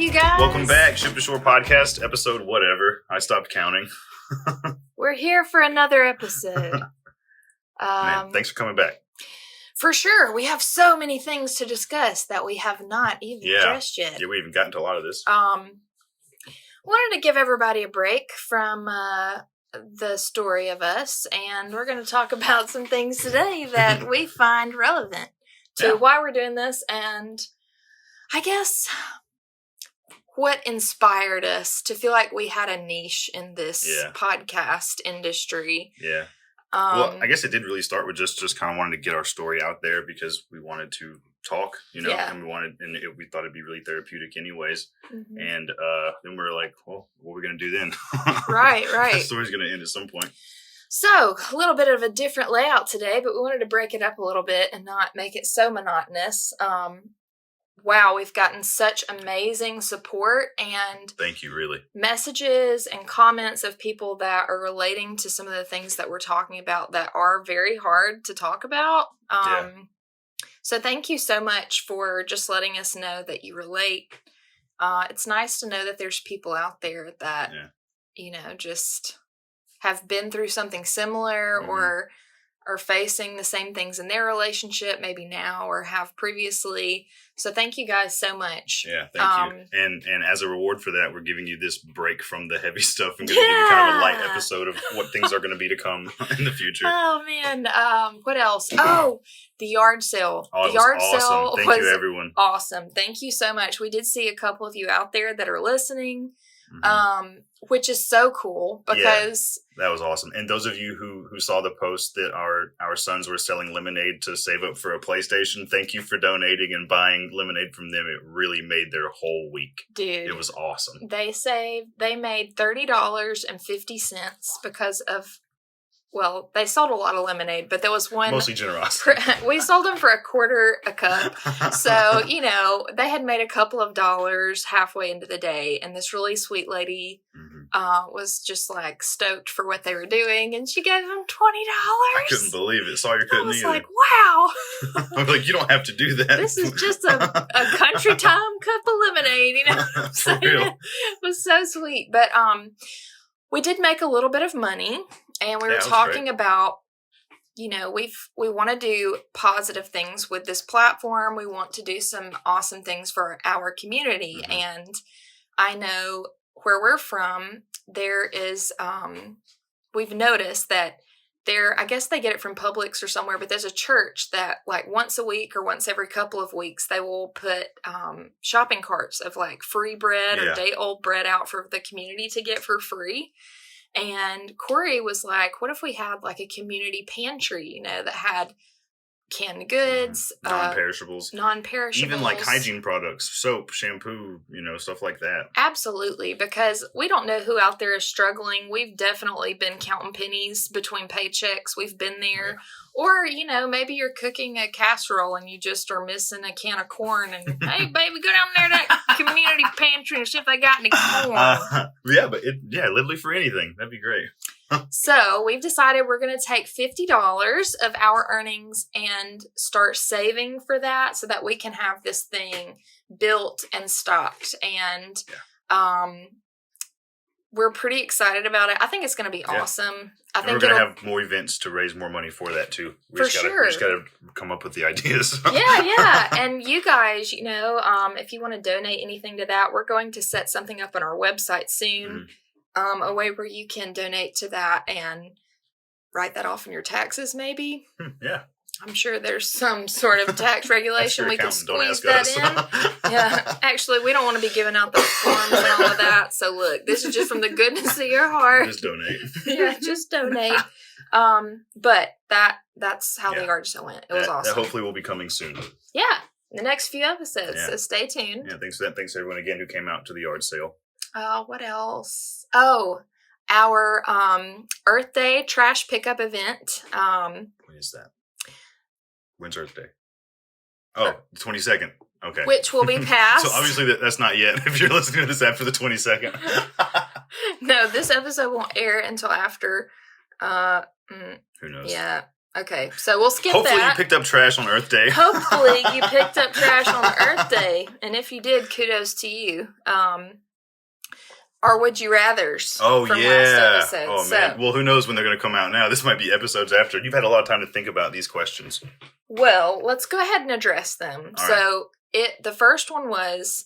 you guys. Welcome back, Ship to Shore Podcast, episode whatever. I stopped counting. We're here for another episode. Man, thanks for coming back. For sure. We have so many things to discuss that we have not even addressed yet. Yeah, we haven't gotten to a lot of this. Wanted to give everybody a break from the story of us, and we're going to talk about some things today that we find relevant to why we're doing this, and I guess what inspired us to feel like we had a niche in this podcast industry. Yeah. Well, I guess it did really start with just kind of wanting to get our story out there because we wanted to talk, and we thought it'd be really therapeutic anyways. Mm-hmm. And then we were like, well, what are we going to do then? Right. The story's going to end at some point. So, a little bit of a different layout today, but we wanted to break it up a little bit and not make it so monotonous. Wow, we've gotten such amazing support and thank you, really. Messages and comments of people that are relating to some of the things that we're talking about that are very hard to talk about. So thank you so much for just letting us know that you relate. It's nice to know that there's people out there that, just have been through something similar or are facing the same things in their relationship, maybe now or have previously. So thank you guys so much. Yeah, thank you. And as a reward for that, we're giving you this break from the heavy stuff and going to give you kind of a light episode of what things are going to be to come in the future. Oh, man. What else? Oh, the yard sale. The yard sale was Thank you, everyone. Awesome. Thank you so much. We did see a couple of you out there that are listening. Which is so cool because that was awesome. And those of you who saw the post that our sons were selling lemonade to save up for a PlayStation, thank you for donating and buying lemonade from them. It really made their whole week. Dude, it was awesome. They made $30.50 because of, well, they sold a lot of lemonade, but there was one. Mostly generosity. We sold them for $0.25 a cup. So, they had made a couple of dollars halfway into the day. And this really sweet lady was just like stoked for what they were doing. And she gave them $20. I couldn't believe it. Sawyer couldn't either. I was like, wow. I'm like, you don't have to do that. This is just a country time cup of lemonade, For real. It was so sweet. But we did make a little bit of money. And we were talking about, we want to do positive things with this platform. We want to do some awesome things for our community. Mm-hmm. And I know where we're from, there is, we've noticed that I guess they get it from Publix or somewhere, but there's a church that like once a week or once every couple of weeks, they will put shopping carts of like free bread or day-old bread out for the community to get for free. And Corey was like, what if we had like a community pantry, that had canned goods, non-perishables, even like hygiene products, soap, shampoo, stuff like that. Absolutely. Because we don't know who out there is struggling. We've definitely been counting pennies between paychecks. We've been there. Or, maybe you're cooking a casserole and you just are missing a can of corn and, hey, baby, go down there to that community pantry and see if they got any corn. Literally for anything. That'd be great. So we've decided we're going to take $50 of our earnings and start saving for that so that we can have this thing built and stocked. And we're pretty excited about it. I think it's going to be awesome. I think we're going to have more events to raise more money for that too. We just got to come up with the ideas. Yeah. And you guys, if you want to donate anything to that, we're going to set something up on our website soon. A way where you can donate to that and write that off in your taxes, maybe. Yeah. I'm sure there's some sort of tax regulation we can squeeze that in. Yeah. Actually, we don't want to be giving out those forms and all of that. So look, this is just from the goodness of your heart. Just donate. Yeah, just donate. But that's how the yard sale went. It was awesome. That hopefully will be coming soon. Yeah. The next few episodes. Yeah. So stay tuned. Yeah, thanks for that. Thanks everyone again who came out to the yard sale. What else? Oh, our Earth Day trash pickup event. When is that? When's Earth Day? Oh, the 22nd. Okay. Which will be passed. So obviously that's not yet if you're listening to this after the 22nd. No, this episode won't air until after. Who knows? Yeah. Okay, so we'll skip Hopefully that. you picked up trash on Earth Day. Hopefully you picked up trash on Earth Day. And if you did, kudos to you. Our Would You Rathers from last episode. Oh, man. Well, who knows when they're going to come out now. This might be episodes after. You've had a lot of time to think about these questions. Well, let's go ahead and address them. All so the first one was,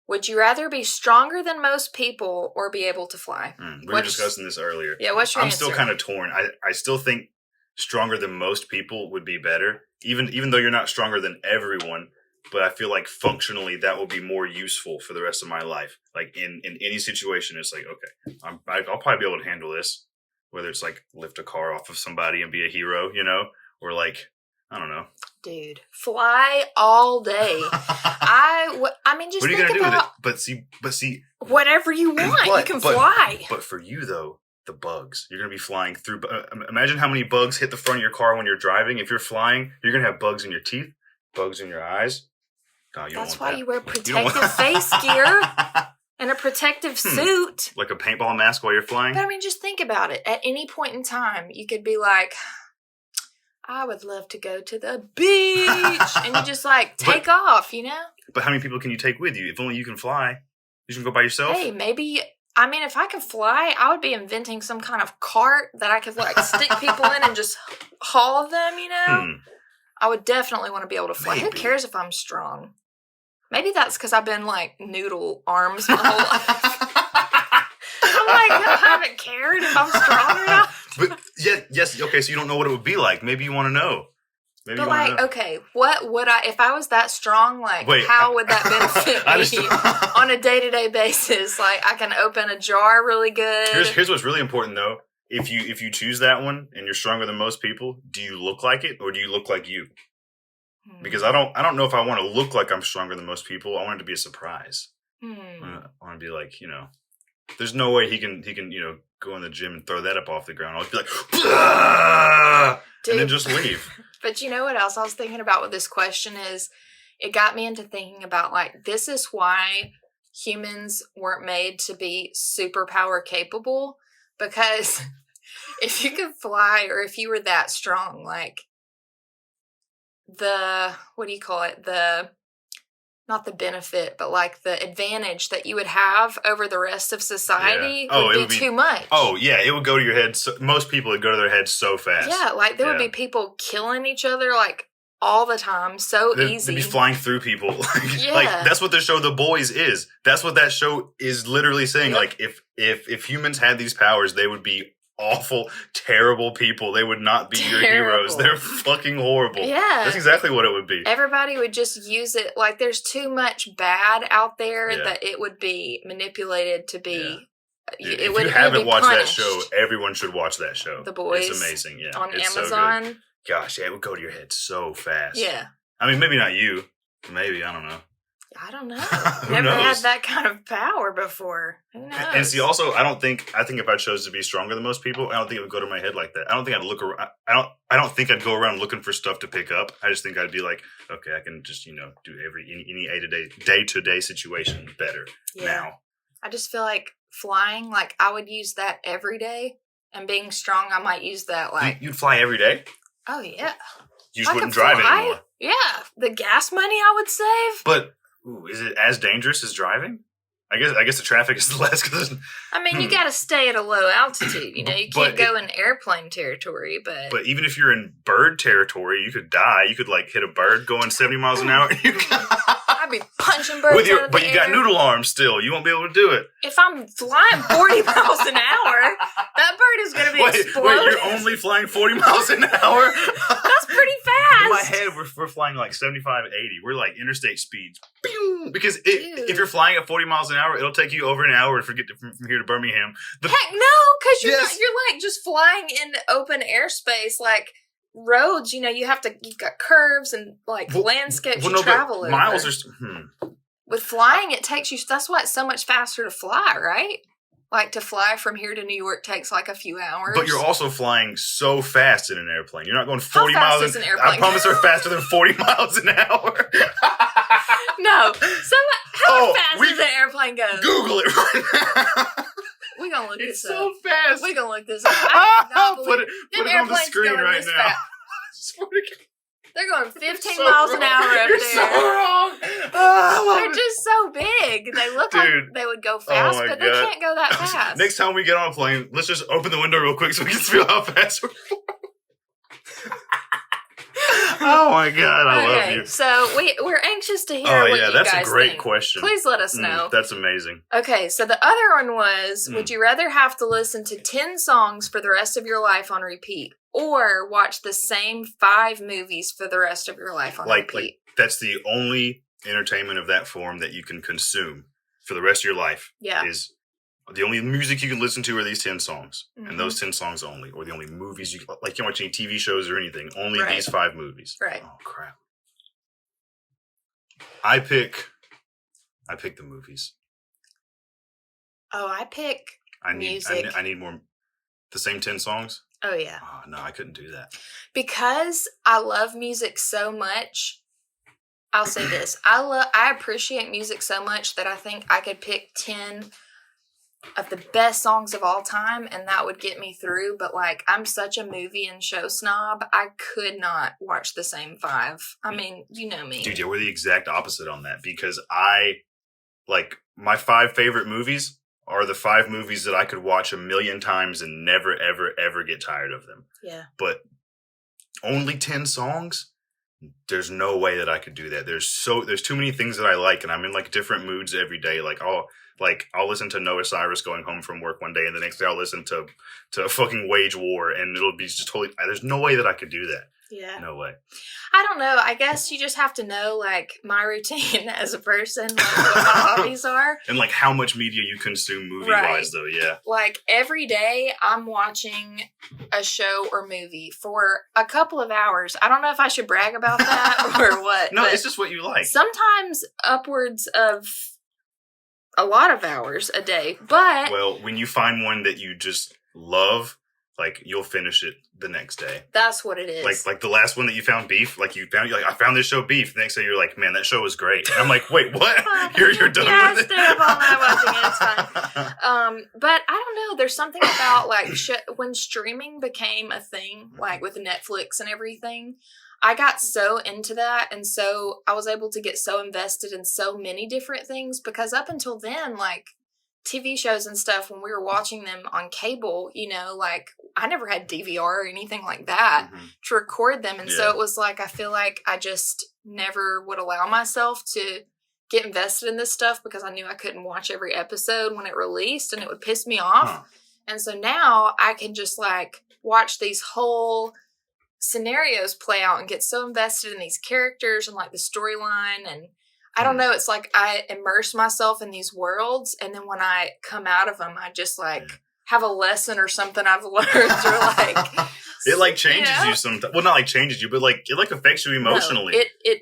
would you rather be stronger than most people or be able to fly? We were discussing this earlier. Yeah, what's your answer? answer? I'm still kind of torn. I still think stronger than most people would be better, even though you're not stronger than everyone. But I feel like functionally that will be more useful for the rest of my life. Like in any situation, it's like, okay, I'll probably be able to handle this. Whether it's like lift a car off of somebody and be a hero, or like, I don't know. Dude, fly all day. I mean, just what are you think gonna do about with it? But see, whatever you want, you can fly. But for you though, the bugs. You're going to be flying through. Imagine how many bugs hit the front of your car when you're driving. If you're flying, you're going to have bugs in your teeth, bugs in your eyes. No, you That's don't want why that. you wear protective face gear and a protective suit. Like a paintball mask while you're flying? But I mean, just think about it. At any point in time, you could be like, I would love to go to the beach. And you just like take off, But how many people can you take with you? If only you can fly. You can go by yourself? Hey, maybe... I mean, if I could fly, I would be inventing some kind of cart that I could like stick people in and just haul them, I would definitely want to be able to fly. Maybe. Who cares if I'm strong? Maybe that's because I've been like noodle arms my whole life. I'm like, I haven't cared if I'm strong or not. But yes, okay, so you don't know what it would be like. Maybe you want to know. But like, okay, what would if I was that strong, like, how would that benefit me on a day-to-day basis? Like, I can open a jar really good. Here's what's really important, though. If you choose that one and you're stronger than most people, do you look like it or do you look like you? Because I don't know if I want to look like I'm stronger than most people. I want it to be a surprise. I want to be like, there's no way he can go in the gym and throw that up off the ground. I'll be like, and then just leave. But you know what else I was thinking about with this question is it got me into thinking about, like, this is why humans weren't made to be superpower capable. Because if you could fly or if you were that strong, like, what do you call it? Not the benefit, but like the advantage that you would have over the rest of society would be too much. Oh, yeah. It would go to your head. Most people would go to their head so fast. Yeah, like there would be people killing each other like all the time. Easy. They'd be flying through people. Like that's what the show The Boys is. That's what that show is literally saying. Yep. Like if humans had these powers, they would be awful, terrible people. They would not be your heroes. They're fucking horrible. Yeah. That's exactly what it would be. Everybody would just use it. Like, there's too much bad out there that it would be manipulated to be... Yeah. If you haven't watched that show, everyone should watch that show. The Boys. It's amazing, yeah. On it's Amazon. So gosh, it would go to your head so fast. Yeah. I mean, maybe not you. Maybe, I don't know. I don't know. Never had that kind of power before. Who knows? And see, also, I think if I chose to be stronger than most people, I don't think it would go to my head like that. I don't think I'd look around. I don't think I'd go around looking for stuff to pick up. I just think I'd be like, okay, I can just do any day-to-day situation better now. I just feel like flying, like I would use that every day, and being strong, I might use that like you'd fly every day. Oh yeah. You just wouldn't drive anymore. Yeah, the gas money I would save. But. Ooh, is it as dangerous as driving? I guess the traffic is less. I mean, you got to stay at a low altitude. You can't go in airplane territory. But even if you're in bird territory, you could die. You could like hit a bird going 70 miles an hour. I'd be punching birds out of the But you got noodle arms still. You won't be able to do it. If I'm flying 40 miles an hour, that bird is going to be exploding. Wait, you're only flying 40 miles an hour? That's pretty fast. In my head, we're flying like 75, 80. We're like interstate speeds. Because if you're flying at 40 miles an hour, it'll take you over an hour to get from here to Birmingham. Heck no, because you're like just flying in open airspace, like roads. You've got curves and like landscapes you travel over. Miles are. With flying, it takes you. That's why it's so much faster to fly, right? Like to fly from here to New York takes like a few hours. But you're also flying so fast in an airplane. You're not going 40 miles miles an airplane? I promise they're faster than 40 miles an hour. No. How fast does an airplane go? Google it right now. We're going to look this up. It's so fast. We're going to look this up. I cannot believe put it on the screen right now. They're going 15 miles an hour up You're there. so wrong. They're just so big. They look like they would go fast, but they can't go that fast. Next time we get on a plane, let's just open the window real quick so we can feel how fast we're going. Oh my God, I love you. So we're anxious to hear what you guys think. That's a great question. Please let us know. That's amazing. Okay, so the other one was, would you rather have to listen to 10 songs for the rest of your life on repeat, or watch the same 5 movies for the rest of your life on repeat? Like that's the only entertainment of that form that you can consume for the rest of your life. Yeah. Is the only music you can listen to are these 10 songs, and those 10 songs only, or the only movies you can't watch any TV shows or anything. Only these 5 movies. Right. Oh crap! I pick the movies. Oh, I pick music. I need more. The same 10 songs. Oh yeah. Oh no, I couldn't do that because I love music so much. I'll say this: I appreciate music so much that I think I could pick 10 of the best songs of all time, and that would get me through. But like, I'm such a movie and show snob, I could not watch the same 5. I mean, you know me. Dude, yeah, we're the exact opposite on that, because my 5 favorite movies are the 5 movies that I could watch a million times and never, ever, ever get tired of them. Yeah. But only 10 songs? There's no way that I could do that. There's too many things that I like, and I'm in like different moods every day. I'll listen to Noah Cyrus going home from work one day, and the next day I'll listen to fucking Wage War, and it'll be just totally. There's no way that I could do that. Yeah. No way. I don't know. I guess you just have to know like my routine as a person, like what my hobbies are, and like how much media you consume movie-wise, though. Yeah. Like every day, I'm watching a show or movie for a couple of hours. I don't know if I should brag about that or what. No, it's just what you like. Sometimes upwards of a lot of hours a day, but when you find one that you just love, like you'll finish it the next day. That's what it is. Like the last one that you found, Beef. Like I found this show, Beef. The next day you're like, man, that show was great. And I'm like, wait, what? You're done with it? Yeah, I stayed up all night watching it. It's fine. But I don't know. There's something about like when streaming became a thing, like with Netflix and everything. I got so into that, and so I was able to get so invested in so many different things, because up until then, like TV shows and stuff, when we were watching them on cable, like I never had DVR or anything like that to record them. And so it was like, I feel like I just never would allow myself to get invested in this stuff, because I knew I couldn't watch every episode when it released and it would piss me off. And so now I can just like watch these whole scenarios play out and get so invested in these characters and like the storyline, and I don't know, it's like I immerse myself in these worlds, and then when I come out of them, I just like have a lesson or something I've learned, or like it like changes you sometimes. Well, not like changes you, but like it like affects you emotionally.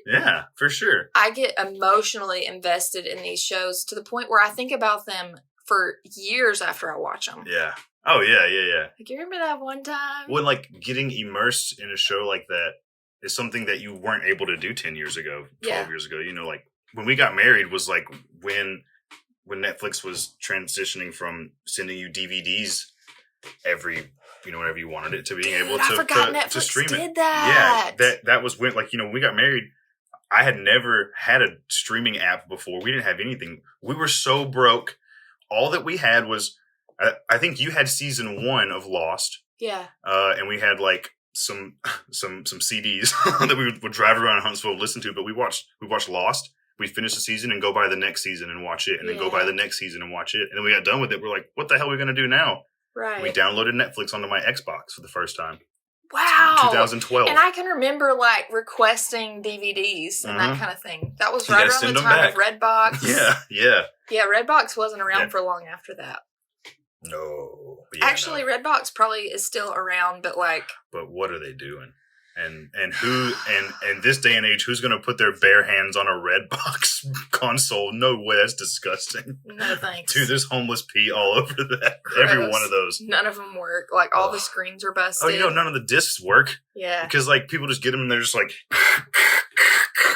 Yeah, for sure. I get emotionally invested in these shows to the point where I think about them for years after I watch them. Yeah. Oh, yeah. Like, you remember that one time? When, like, getting immersed in a show like that is something that you weren't able to do 10 years ago, 12 years ago. Like, when we got married was, like, when Netflix was transitioning from sending you DVDs every, whenever you wanted it, to being able to stream it. Did that. Yeah, that was when, like, when we got married, I had never had a streaming app before. We didn't have anything. We were so broke. All that we had was... I think you had season 1 of Lost. Yeah. And we had like some CDs that we would drive around Huntsville and listen to. But we watched Lost. We'd finish the season and go by the next season and watch it, and then go by the next season and watch it. And then we got done with it. We're like, what the hell are we going to do now? Right. We downloaded Netflix onto my Xbox for the first time. Wow. 2012. And I can remember like requesting DVDs and that kind of thing. That was right around the time of Redbox. Yeah. Yeah, Redbox wasn't around for long after that. No. Yeah, actually, no. Redbox probably is still around, but like... But what are they doing? And who, and this day and age, who's going to put their bare hands on a Redbox console? No way, that's disgusting. No thanks. Dude, there's homeless pee all over that. Gross. Every one of those. None of them work. Like, all the screens are busted. Oh, none of the discs work. Yeah. Because, like, people just get them and they're just like...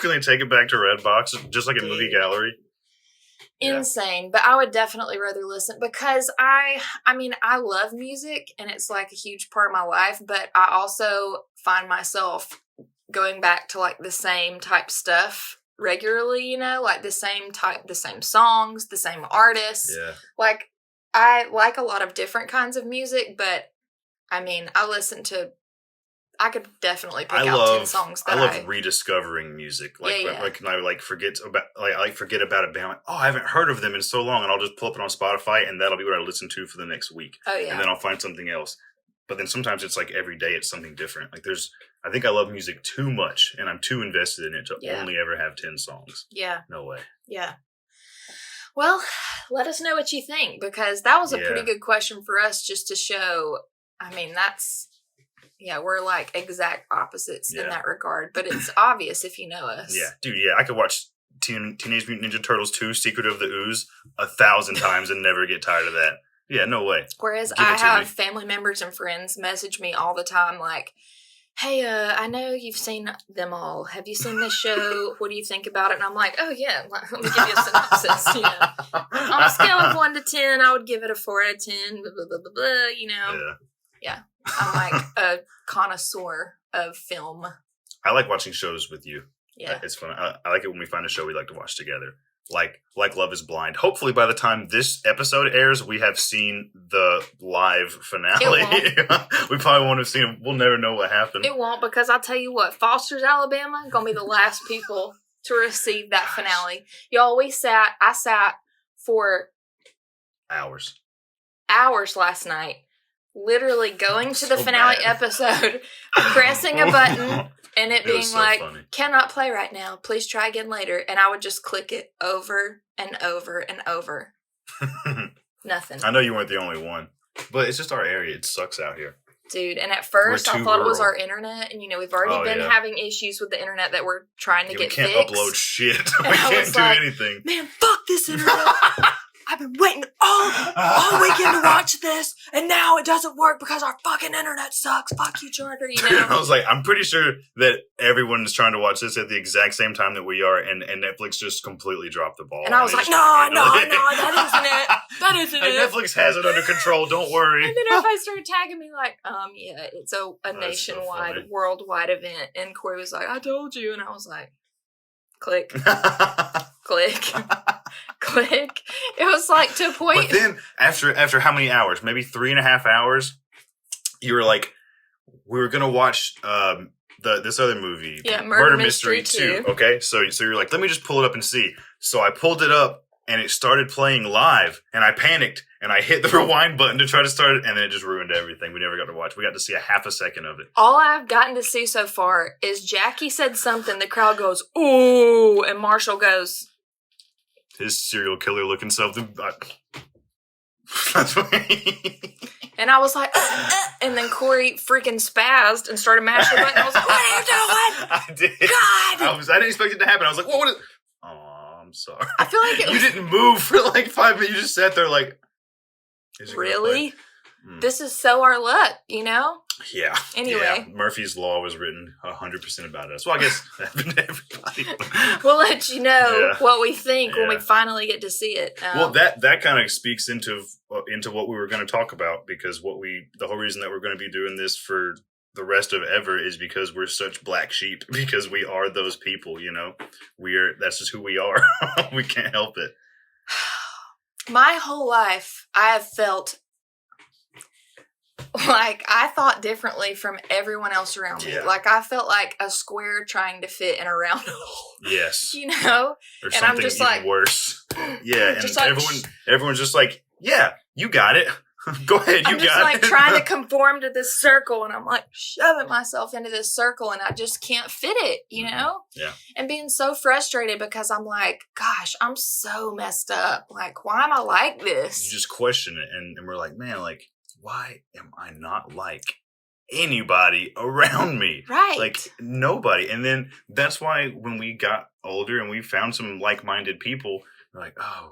and they take it back to Redbox, just like a movie gallery. insane. But I would definitely rather listen because I love music and it's like a huge part of my life, but I also find myself going back to like the same type stuff regularly, you know, like the same songs, the same artists. Yeah. Like I like a lot of different kinds of music, but I mean, I could definitely pick out 10 songs that I love rediscovering music. Like, and I forget about it, but I'm like, oh, I haven't heard of them in so long, and I'll just pull up it on Spotify, and that'll be what I listen to for the next week. Oh, yeah. And then I'll find something else. But then sometimes it's like every day it's something different. Like I think I love music too much, and I'm too invested in it to only ever have 10 songs. Yeah. No way. Yeah. Well, let us know what you think, because that was a pretty good question for us just to show, I mean, we're like exact opposites in that regard, but it's obvious if you know us. Yeah, dude, I could watch Teenage Mutant Ninja Turtles 2, Secret of the Ooze 1,000 times and never get tired of that. Yeah, no way. Whereas I have family members and friends message me all the time like, hey, I know you've seen them all. Have you seen this show? What do you think about it? And I'm like, oh, yeah, let me give you a synopsis. You know, on a scale of 1 to 10, I would give it a 4 out of 10, blah, blah, blah, blah, blah, you know. Yeah. I'm like a connoisseur of film. I like watching shows with you. Yeah. It's fun. I like it when we find a show we like to watch together. Like Love is Blind. Hopefully by the time this episode airs, we have seen the live finale. We probably won't have seen it. We'll never know what happened. It won't, because I'll tell you what, Foster's, Alabama, going to be the last people to receive that finale. Y'all, I sat for hours last night, literally going to the finale episode, pressing a button, and it being like, funny. Cannot play right now. Please try again later. And I would just click it over and over and over. Nothing. I know you weren't the only one, but it's just our area. It sucks out here. Dude, and at first I thought it was our internet, and we've already been having issues with the internet that we're trying to get fixed. We can't upload shit. We can't do anything. Man, fuck this internet. I've been waiting all weekend to watch this, and now it doesn't work because our fucking internet sucks. Fuck you, Charter, I was like, I'm pretty sure that everyone is trying to watch this at the exact same time that we are, and Netflix just completely dropped the ball. And I was like, no, that isn't it. That isn't it. Netflix has it under control, don't worry. And then everybody started tagging me like, it's a nationwide, worldwide event. And Corey was like, I told you. And I was like, click. Click. Click. It was like to a point. But then after how many hours? Maybe 3.5 hours. You were like, we were gonna watch this other movie, Murder Mystery 2. Okay, so you're like, let me just pull it up and see. So I pulled it up and it started playing live, and I panicked and I hit the rewind button to try to start it, and then it just ruined everything. We never got to watch. We got to see a half a second of it. All I've gotten to see so far is Jackie said something. The crowd goes, ooh, and Marshall goes, his serial killer looking something. That's funny. And I was like, and then Corey freaking spazzed and started mashing the button. I was like, what are you doing? I did. God! I didn't expect it to happen. I was like, what is... Oh, I'm sorry. I feel like you didn't move for like 5 minutes. You just sat there like... Really? This is so our luck, Yeah. Anyway. Yeah. Murphy's Law was written 100% about us. Well, I guess that happened to everybody. We'll let you know what we think when we finally get to see it. Well, that kind of speaks into what we were going to talk about, because the whole reason that we're going to be doing this for the rest of ever is because we're such black sheep, because we are those people, that's just who we are. We can't help it. My whole life, I have felt like I thought differently from everyone else around me. Like I felt like a square trying to fit in a round hole. Yes. Or and something I'm just even like worse. Yeah, and like, everyone's just like, yeah, you got it. Go ahead, you got it. I'm just like trying to conform to this circle, and I'm like shoving myself into this circle, and I just can't fit it, Yeah. And being so frustrated because I'm like, gosh, I'm so messed up. Like, why am I like this? You just question it, and we're like, man, like, why am I not like anybody around me? Right. Like, nobody. And then that's why when we got older and we found some like-minded people, we're like, oh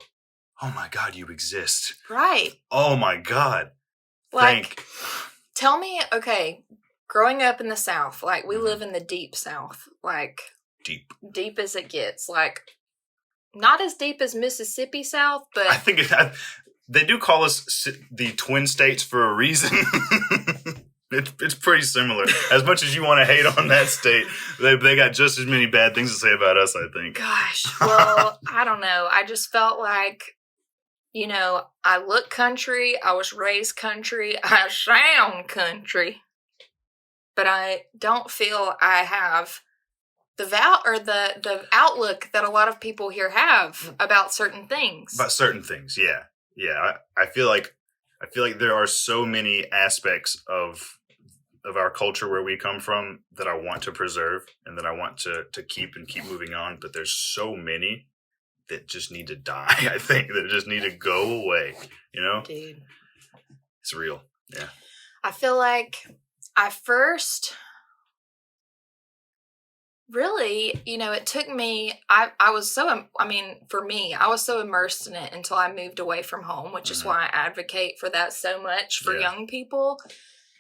my God, you exist. Right. Oh my God. Like, tell me, okay, growing up in the South, like we live in the deep South, like deep as it gets. Like, not as deep as Mississippi South, but I think they do call us the Twin States for a reason. It's pretty similar. As much as you want to hate on that state, they got just as many bad things to say about us, I think. Gosh, well, I don't know. I just felt like, I look country, I was raised country, I sound country, but I don't feel I have the outlook that a lot of people here have about certain things. About certain things, yeah. Yeah, I feel like there are so many aspects of our culture where we come from that I want to preserve and that I want to keep moving on, but there's so many that just need to die, I think, that just need to go away, Dude. It's real, yeah. I feel like I first... Really, it took me, I was so, for me, I was so immersed in it until I moved away from home, which is why I advocate for that so much for young people,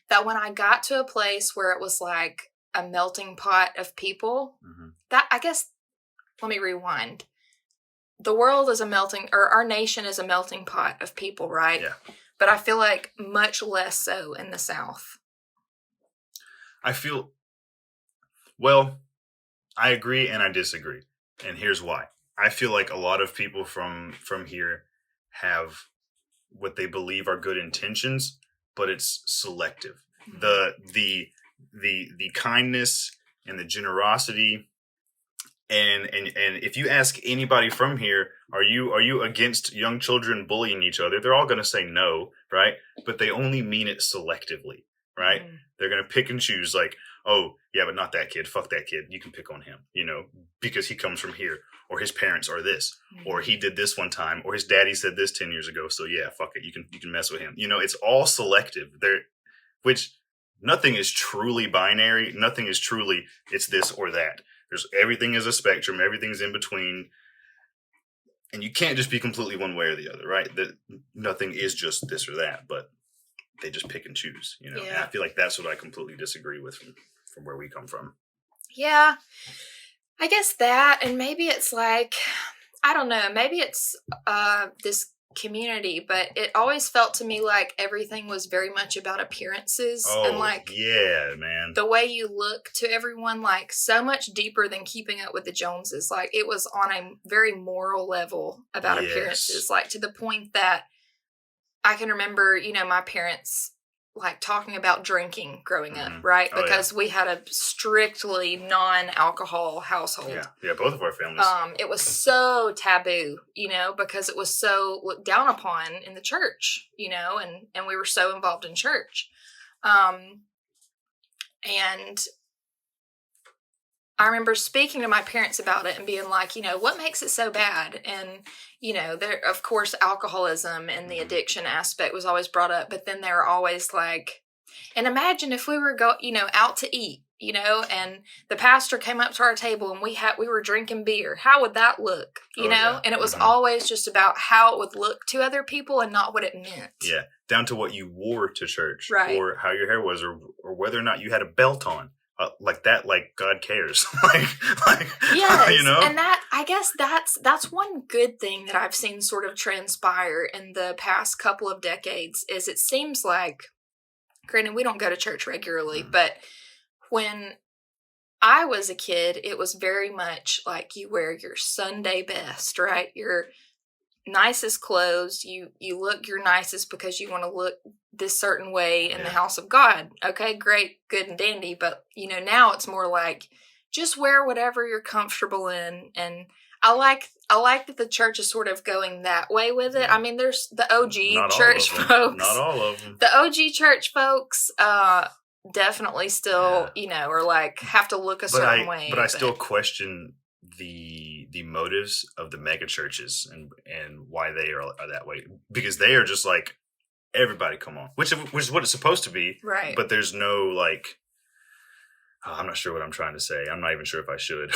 that when I got to a place where it was like a melting pot of people, that, I guess, let me rewind. The world is our nation is a melting pot of people, right? Yeah. But I feel like much less so in the South. I agree and I disagree. And here's why. I feel like a lot of people from here have what they believe are good intentions, but it's selective. The kindness and the generosity and if you ask anybody from here, are you against young children bullying each other? They're all going to say no, right? But they only mean it selectively, right? They're going to pick and choose, like, oh, yeah, but not that kid. Fuck that kid. You can pick on him, because he comes from here, or his parents are this, or he did this one time, or his daddy said this 10 years ago. So yeah, fuck it. You can mess with him. It's all selective there, which nothing is truly binary. Nothing is truly, it's this or that. Everything is a spectrum. Everything's in between. And you can't just be completely one way or the other, right? That nothing is just this or that, but they just pick and choose, Yeah. And I feel like that's what I completely disagree with from where we come from. Yeah, I guess that, and maybe it's like, I don't know, maybe it's this community, but it always felt to me like everything was very much about appearances. And like, yeah, man, the way you look to everyone, like so much deeper than keeping up with the Joneses. Like it was on a very moral level about appearances, like to the point that I can remember, my parents like talking about drinking growing up, right? Because we had a strictly non-alcohol household. Yeah, both of our families. It was so taboo, because it was so looked down upon in the church, and we were so involved in church. And I remember speaking to my parents about it and being like, what makes it so bad? And, there, of course, alcoholism and the addiction aspect was always brought up, but then they were always like, and imagine if we were out to eat, and the pastor came up to our table and we were drinking beer. How would that look? Yeah. And it was always just about how it would look to other people and not what it meant. Yeah. Down to what you wore to church, right, or how your hair was, or whether or not you had a belt on. Like that, like God cares. like yes, and that, I guess that's one good thing that I've seen sort of transpire in the past couple of decades is it seems like, granted, we don't go to church regularly, but when I was a kid, it was very much like you wear your Sunday best, right? Your nicest clothes, you look your nicest because you want to look this certain way in the house of God. Okay, great, good and dandy. But, now it's more like just wear whatever you're comfortable in. And I like that the church is sort of going that way with it. I mean, there's the OG church folks. Not all of them. The OG church folks definitely still, are like have to look a certain way. But I still question the motives of the mega churches and why they are that way, because they are just like, everybody come on, which is what it's supposed to be, right? But there's no like, I'm not sure what I'm trying to say. I'm not even sure if I should. No,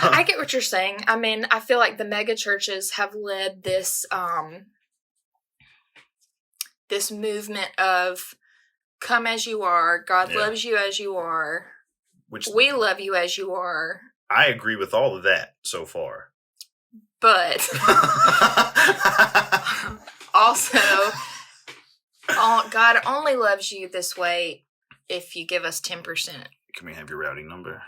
I get what you're saying. I mean, I feel like the mega churches have led this this movement of come as you are, God loves you as you are, we love you as you are, I agree with all of that so far. But also, God only loves you this way if you give us 10%. Can we have your routing number?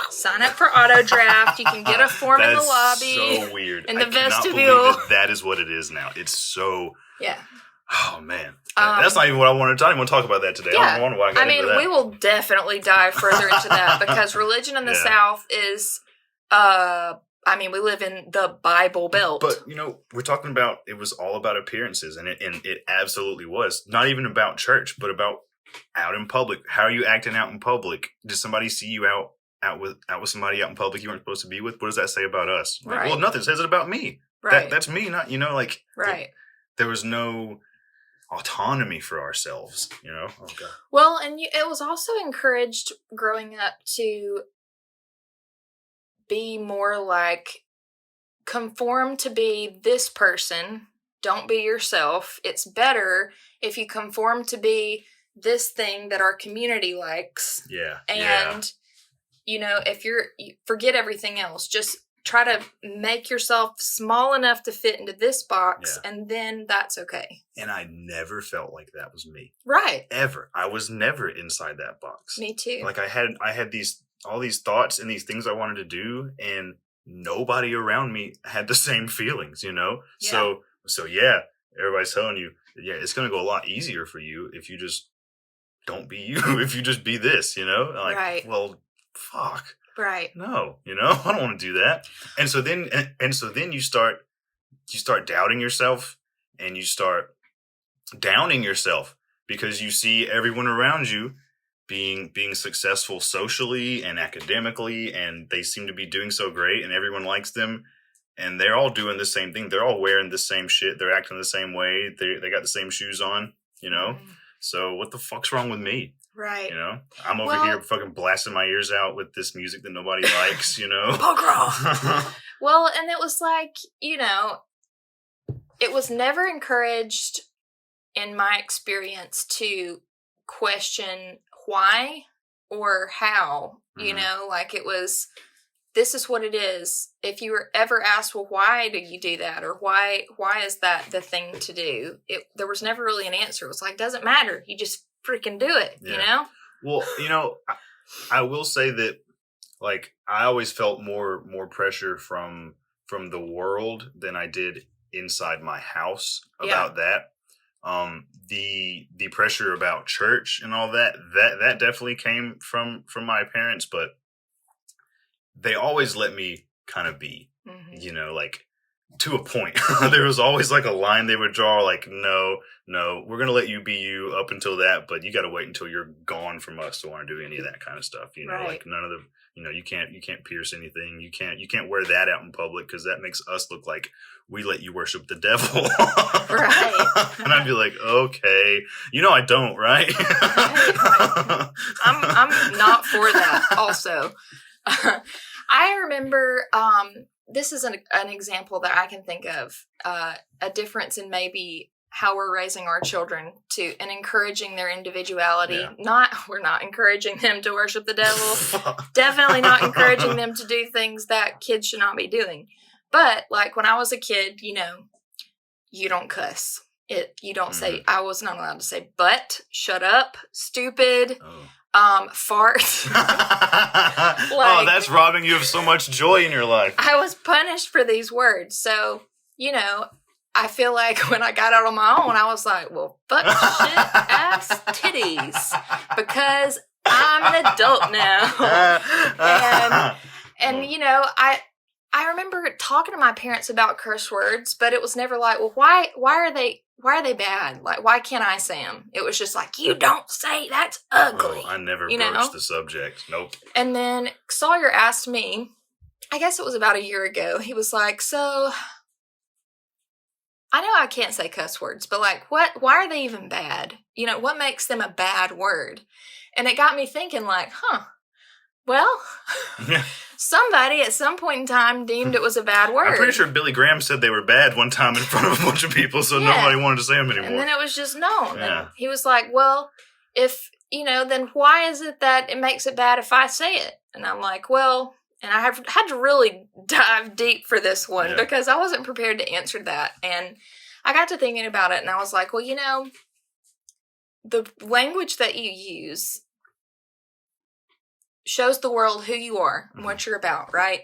Sign up for auto draft. You can get a form in the lobby. That's so weird. In the vestibule. I cannot believe that is what it is now. It's so... Yeah. Oh, man. That's not even what I wanted to... I don't even want to talk about that today. Yeah. I don't wonder why I got into that. We will definitely dive further into that because religion in the South is... we live in the Bible Belt. But, we're talking about... It was all about appearances, and it absolutely was. Not even about church, but about out in public. How are you acting out in public? Did somebody see you out with somebody out in public you weren't supposed to be with? What does that say about us? Like, right. Well, nothing says it about me. Right. That's me, not, Right. There was no autonomy for ourselves, Oh, God. Well, and it was also encouraged growing up to be more like, conform to be this person. Don't be yourself. It's better if you conform to be this thing that our community likes. Yeah. And, if you forget everything else, just try to make yourself small enough to fit into this box, and then that's okay. And I never felt like that was me. Right. Ever. I was never inside that box. Me too. Like I had all these thoughts and these things I wanted to do, and nobody around me had the same feelings, Yeah. So yeah, everybody's telling you, it's going to go a lot easier for you if you just don't be you, if you just be this, Like, right. Well, fuck. Right. No, I don't want to do that. And so then you start doubting yourself, and you start downing yourself because you see everyone around you being successful socially and academically, and they seem to be doing so great, and everyone likes them, and they're all doing the same thing. They're all wearing the same shit. They're acting the same way. They got the same shoes on, Mm-hmm. So what the fuck's wrong with me? Right. I'm over here fucking blasting my ears out with this music that nobody likes, Punk rock. Well, and it was like, it was never encouraged in my experience to question why or how, Mm-hmm. like it was, this is what it is. If you were ever asked, well, why do you do that? Or why is that the thing to do? There was never really an answer. It was like, doesn't matter. You just freaking do it, Well, I will say that, like, I always felt more pressure from the world than I did inside my house about that. The pressure about church and all that definitely came from my parents, but they always let me kind of be, mm-hmm. Like, to a point. There was always like a line they would draw, like, no, we're going to let you be you up until that, but you got to wait until you're gone from us to want to do any of that kind of stuff. Right. Like none of the, you can't pierce anything. You can't wear that out in public because that makes us look like we let you worship the devil. Right. And I'd be like, okay, I don't, right? Right. I'm not for that also. I remember, this is an example that I can think of, a difference in maybe how we're raising our children and encouraging their individuality. Yeah. We're not encouraging them to worship the devil. Definitely not encouraging them to do things that kids should not be doing. But like when I was a kid, you don't cuss. You don't say, I was not allowed to say, but, shut up, stupid. Fart. That's robbing you of so much joy in your life. I was punished for these words. So, I feel like when I got out on my own, I was like, well, fuck shit, ass, titties. Because I'm an adult now. And I remember talking to my parents about curse words, but it was never like, well, why are they bad? Like, why can't I say them? It was just like, you don't say, that's ugly. I never broached the subject. Nope. And then Sawyer asked me, I guess it was about a year ago, he was like, so, I know I can't say cuss words, but like, why are they even bad? What makes them a bad word? And it got me thinking like, well, somebody at some point in time deemed it was a bad word. I'm pretty sure Billy Graham said they were bad one time in front of a bunch of people, so nobody wanted to say them anymore. And then it was just known. Yeah. And he was like, well, if then why is it that it makes it bad if I say it? And I'm like, well, and I have had to really dive deep for this one because I wasn't prepared to answer that. And I got to thinking about it and I was like, well, the language that you use shows the world who you are and what you're about, right?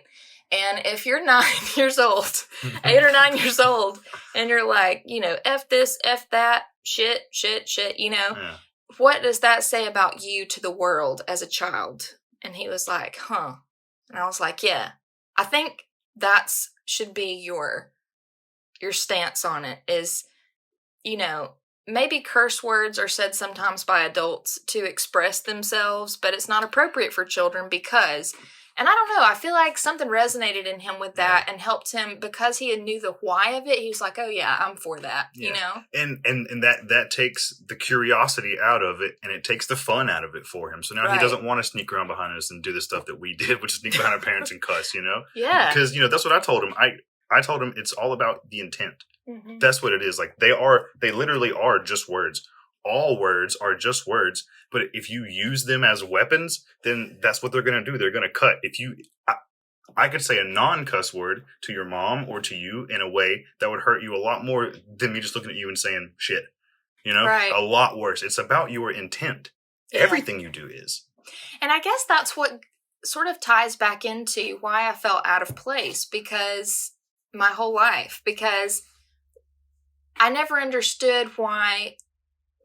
And if you're 9 years old, 8 or 9 years old, and you're like, F this, F that, shit, what does that say about you to the world as a child? And he was like, huh. And I was like, yeah, I think that's should be your stance on it is, maybe curse words are said sometimes by adults to express themselves, but it's not appropriate for children because, and I don't know, I feel like something resonated in him with that and helped him because he knew the why of it. He was like, oh yeah, I'm for that, And that takes the curiosity out of it and it takes the fun out of it for him. So now he doesn't want to sneak around behind us and do the stuff that we did, which is sneak behind our parents and cuss, Yeah. Because, that's what I told him. I told him it's all about the intent. Mm-hmm. That's what it is. Like they literally are just words. All words are just words. But if you use them as weapons, then that's what they're going to do. They're going to cut. I could say a non-cuss word to your mom or to you in a way that would hurt you a lot more than me just looking at you and saying shit. Right. A lot worse. It's about your intent. Yeah. Everything you do is. And I guess that's what sort of ties back into why I felt out of place because my whole life, because I never understood why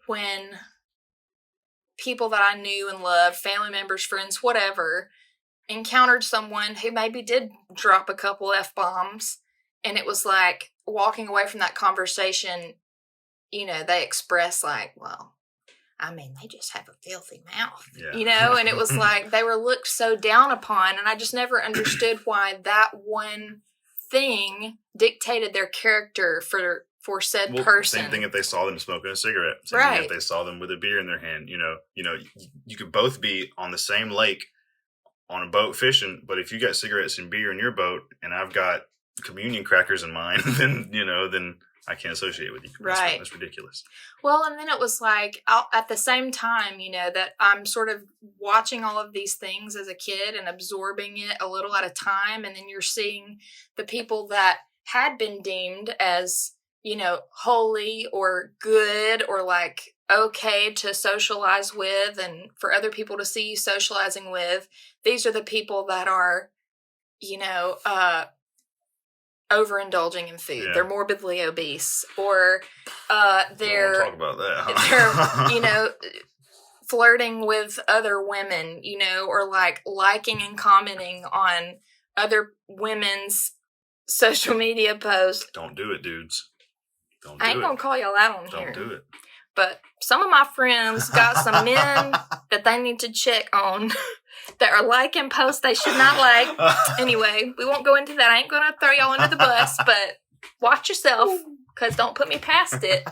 when people that I knew and loved, family members, friends, whatever, encountered someone who maybe did drop a couple F-bombs and it was like walking away from that conversation, they express like, well, I mean, they just have a filthy mouth, and it was like they were looked so down upon and I just never understood why that one thing dictated their character for said person. Same thing if they saw them smoking a cigarette. Same thing if they saw them with a beer in their hand. You could both be on the same lake on a boat fishing, but if you got cigarettes and beer in your boat and I've got communion crackers in mine, then I can't associate with you. Right. That's ridiculous. Well, and then it was like, at the same time, that I'm sort of watching all of these things as a kid and absorbing it a little at a time. And then you're seeing the people that had been deemed as, holy or good or like okay to socialize with and for other people to see you socializing with. These are the people that are, overindulging in food. Yeah. They're morbidly obese or they're talk about that. They're flirting with other women, or like liking and commenting on other women's social media posts. Don't do it, dudes. Don't do I ain't gonna call y'all out on here. Don't do it. But some of my friends got some men that they need to check on that are liking posts they should not like. Anyway, we won't go into that. I ain't going to throw y'all under the bus, but watch yourself because don't put me past it.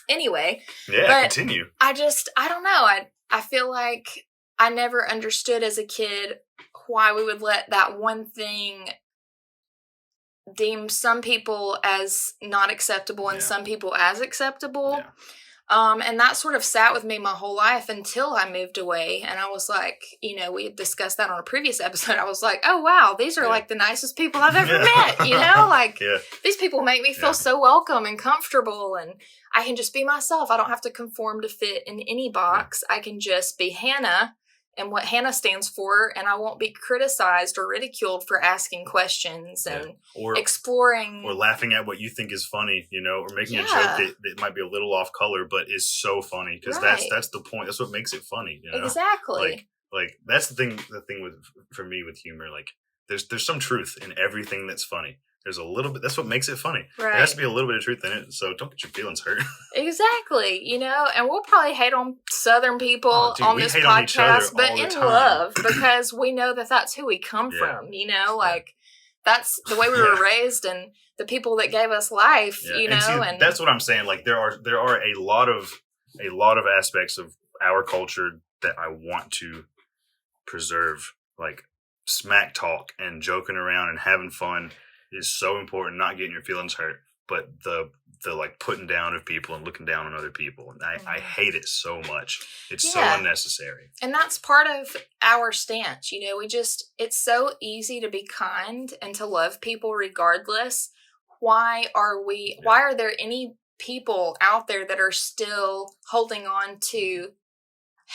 Anyway. Yeah, continue. I don't know. I feel like I never understood as a kid why we would let that one thing deem some people as not acceptable and some people as acceptable. Yeah. And that sort of sat with me my whole life until I moved away. And I was like, we had discussed that on a previous episode. I was like, oh, wow, these are like the nicest people I've ever met, these people make me feel so welcome and comfortable and I can just be myself. I don't have to conform to fit in any box. I can just be Hannah and what Hannah stands for, and I won't be criticized or ridiculed for asking questions and or exploring. Or laughing at what you think is funny, or making a joke that might be a little off color, but is so funny, because that's the point. That's what makes it funny, Exactly. Like that's the thing for me with humor, like there's some truth in everything that's funny. There's a little bit. That's what makes it funny. Right. There has to be a little bit of truth in it, so don't get your feelings hurt. Exactly. And we'll probably hate on Southern people on this podcast, but in love, because we know that that's who we come from. That's the way we were raised, and the people that gave us life. And that's what I'm saying. Like there are a lot of aspects of our culture that I want to preserve, like smack talk and joking around and having fun is so important, not getting your feelings hurt. but the like putting down of people and looking down on other people. And I hate it so much. It's so unnecessary. And that's part of our stance. You know, it's so easy to be kind and to love people regardless. Why are there any people out there that are still holding on to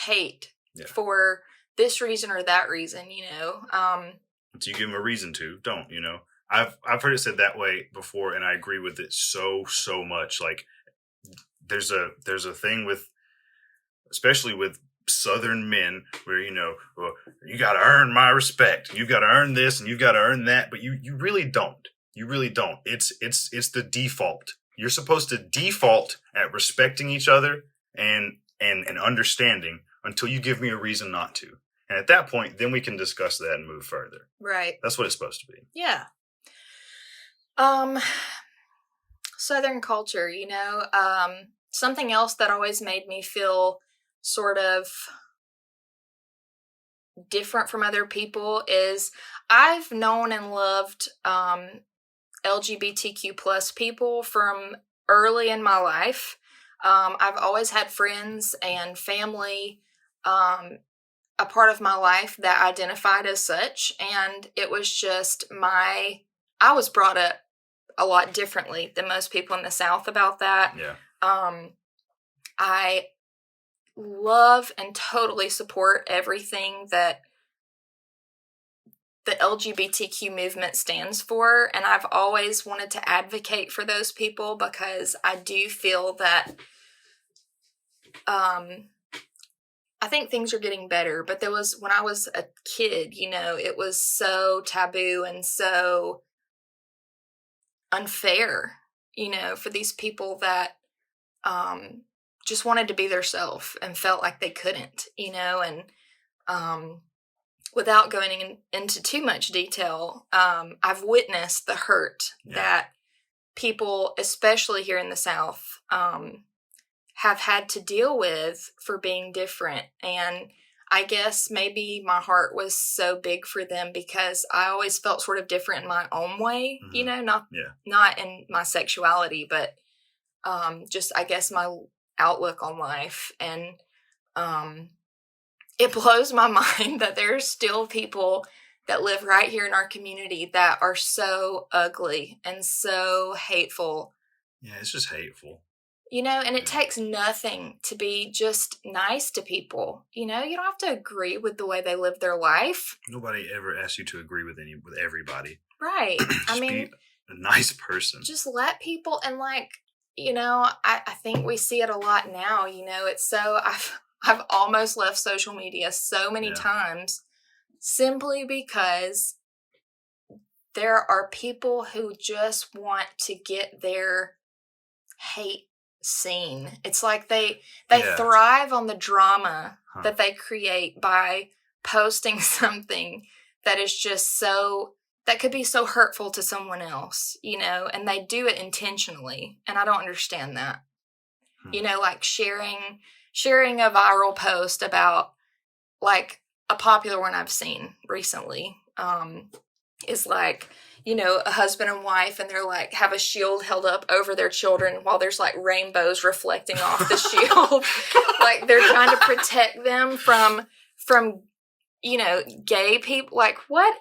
hate for this reason or that reason, you know? So you give them a reason to, don't, you know? I've heard it said that way before, and I agree with it so much. Like, there's a thing with, especially with Southern men, where, you know, well, you got to earn my respect. You got to earn this, and you got to earn that. But you really don't. You really don't. It's the default. You're supposed to default at respecting each other and understanding until you give me a reason not to. And at that point, then we can discuss that and move further. Right. That's what it's supposed to be. Yeah. Southern culture, you know, something else that always made me feel sort of different from other people is I've known and loved LGBTQ plus people from early in my life. I've always had friends and family a part of my life that identified as such, and it was just I was brought up a lot differently than most people in the South about that. Yeah. I love and totally support everything that the LGBTQ movement stands for, and I've always wanted to advocate for those people because I do feel that I think things are getting better, but when I was a kid, you know, it was so taboo and so unfair, you know, for these people that just wanted to be their self and felt like they couldn't, you know, and without going into too much detail, I've witnessed the hurt that people, especially here in the South, have had to deal with for being different. And I guess maybe my heart was so big for them because I always felt sort of different in my own way, you know, not in my sexuality, but just, I guess, my outlook on life. And it blows my mind that there's still people that live right here in our community that are so ugly and so hateful. Yeah, it's just hateful. You know, and it takes nothing to be just nice to people. You know, you don't have to agree with the way they live their life. Nobody ever asks you to agree with everybody. Right. I mean, be a nice person. Just let people, and like, you know, I think we see it a lot now. You know, it's so I've almost left social media so many times simply because there are people who just want to get their hate seen. It's like they thrive on the drama that they create by posting something that is just that could be so hurtful to someone else, you know, and they do it intentionally. And I don't understand that. You know, like sharing a viral post about, like, a popular one I've seen recently is like, you know, a husband and wife, and they're like, have a shield held up over their children while there's like rainbows reflecting off the shield. Like they're trying to protect them from, you know, gay people. Like, what?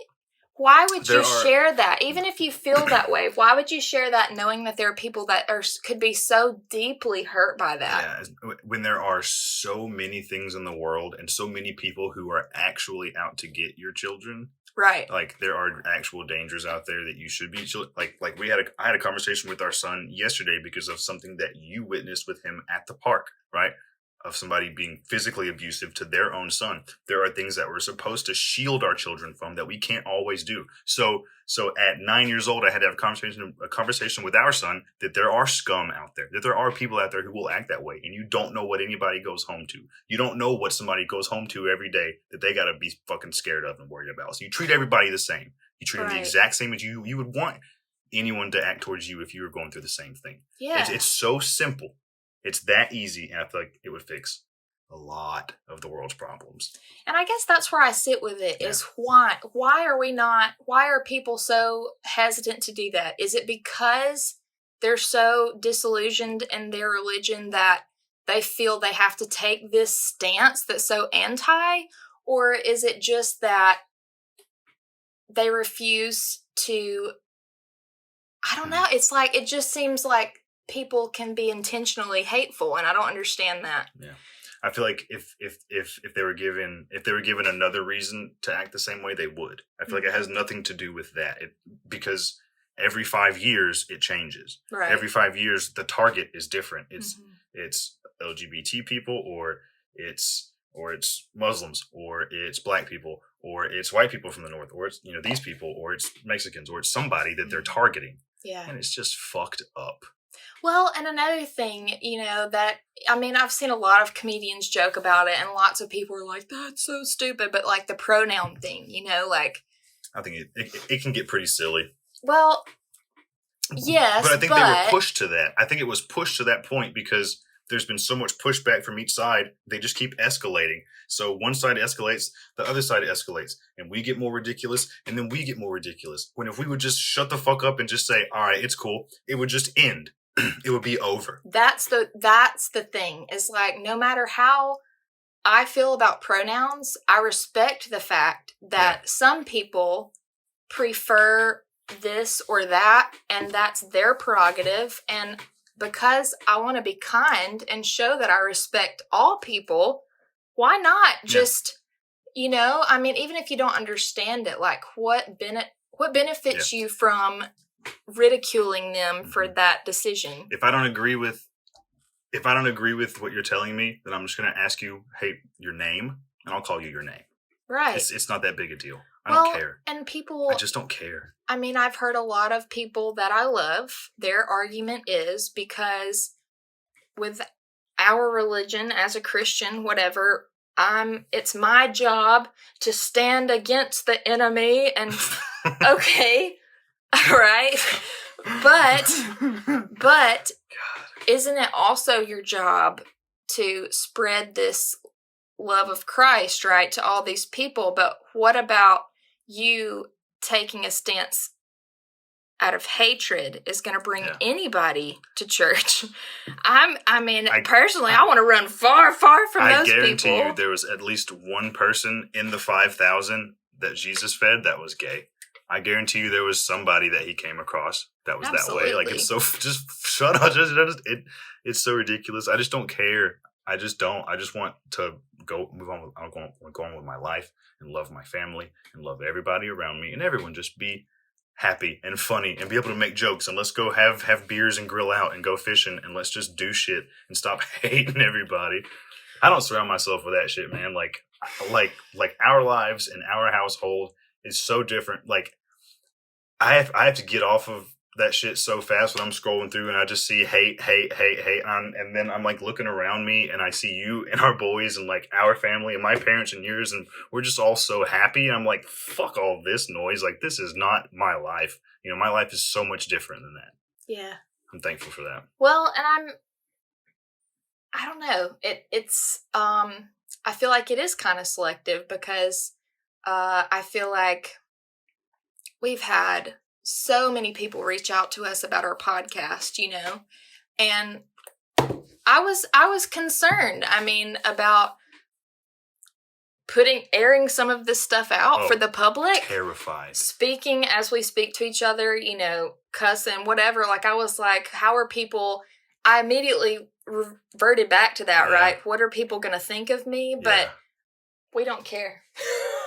Why would you share that? Even if you feel that way, why would you share that knowing that there are people that could be so deeply hurt by that? Yeah, when there are so many things in the world and so many people who are actually out to get your children. Right. Like, there are actual dangers out there that you should be, like I had a conversation with our son yesterday because of something that you witnessed with him at the park, right? Of somebody being physically abusive to their own son. There are things that we're supposed to shield our children from that we can't always do. So at 9 years old, I had to have a conversation with our son that there are scum out there, that there are people out there who will act that way. And you don't know what anybody goes home to. You don't know what somebody goes home to every day that they got to be fucking scared of and worried about. So you treat everybody the same. You treat them the exact same as you would want anyone to act towards you if you were going through the same thing. Yeah. It's so simple. It's that easy, and I feel like it would fix a lot of the world's problems. And I guess that's where I sit with it, is why are people so hesitant to do that? Is it because they're so disillusioned in their religion that they feel they have to take this stance that's so anti? Or is it just that they refuse to, I don't know. It's like, it just seems like people can be intentionally hateful, and I don't understand that. Yeah. I feel like if they were given another reason to act the same way, they would. I feel like it has nothing to do with that. Because every 5 years it changes. Right. Every 5 years the target is different. It's LGBT people, or it's Muslims, or it's black people, or it's white people from the north, or it's these people, or it's Mexicans, or it's somebody that they're targeting. Yeah. And it's just fucked up. Well, and another thing, that, I mean, I've seen a lot of comedians joke about it, and lots of people are like, that's so stupid, but like the pronoun thing, like. I think it can get pretty silly. Well, yes, but I think they were pushed to that. I think it was pushed to that point because there's been so much pushback from each side. They just keep escalating. So one side escalates, the other side escalates, and we get more ridiculous, and then we get more ridiculous. When if we would just shut the fuck up and just say, all right, it's cool, it would just end. It would be over. That's the thing. It's like, no matter how I feel about pronouns, I respect the fact that some people prefer this or that, and that's their prerogative. And because I want to be kind and show that I respect all people, why not just, I mean, even if you don't understand it, like what benefits you from ridiculing them for that decision? If I don't agree with what you're telling me, then I'm just going to ask you, hey, your name, and I'll call you your name. Right. It's not that big a deal. I don't care. And people, I just don't care. I mean, I've heard a lot of people that I love, their argument is because with our religion as a Christian, whatever, it's my job to stand against the enemy, and okay, all right, but isn't it also your job to spread this love of Christ, right, to all these people? But what about you taking a stance out of hatred is going to bring anybody to church? Personally, I want to run far, far from those people. I guarantee you there was at least one person in the 5,000 that Jesus fed that was gay. I guarantee you there was somebody that he came across that was that way. Like, it's so, just shut up. It's so ridiculous. I just don't care. I just don't. I just want to move on. I'm going with my life and love my family and love everybody around me, and everyone just be happy and funny and be able to make jokes, and let's go have beers and grill out and go fishing, and let's just do shit and stop hating everybody. I don't surround myself with that shit, man. Like our lives and our household is so different. Like I have to get off of that shit so fast when I'm scrolling through and I just see hate, and then I'm like looking around me and I see you and our boys and like our family and my parents and yours, and we're just all so happy, and I'm like, fuck all this noise. Like, this is not my life. My life is so much different than that. Yeah. I'm thankful for that. Well, and I don't know. It's I feel like it is kind of selective because I feel like we've had so many people reach out to us about our podcast, and I was concerned. I mean, about airing some of this stuff out for the public. Terrified. Speaking as we speak to each other, cussing, whatever. Like, I was like, how are people? I immediately reverted back to that, right? What are people going to think of me? But we don't care.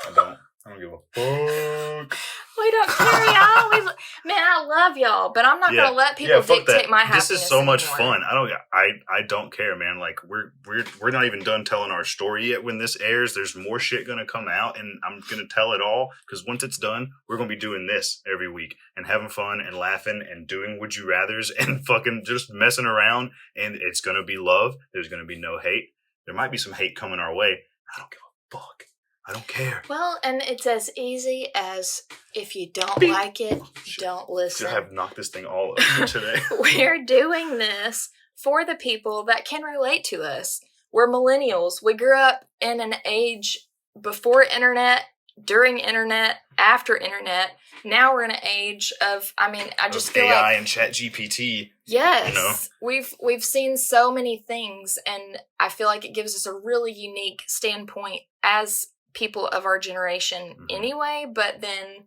I don't give a fuck. We don't care, y'all. Man, I love y'all, but I'm not gonna let people dictate my happiness. This is so much fun. I don't care, man. Like, we're not even done telling our story yet. When this airs, there's more shit gonna come out, and I'm gonna tell it all, because once it's done, we're gonna be doing this every week and having fun and laughing and doing would you rathers and fucking just messing around. And it's gonna be love. There's gonna be no hate. There might be some hate coming our way. I don't give a fuck. I don't care. Well, and it's as easy as, if you don't like it, don't listen. Should have knocked this thing all over today. We're doing this for the people that can relate to us. We're millennials. We grew up in an age before internet, during internet, after internet. Now we're in an age of, I just feel AI like and ChatGPT. Yes, we've seen so many things, and I feel like it gives us a really unique standpoint as people of our generation anyway, but then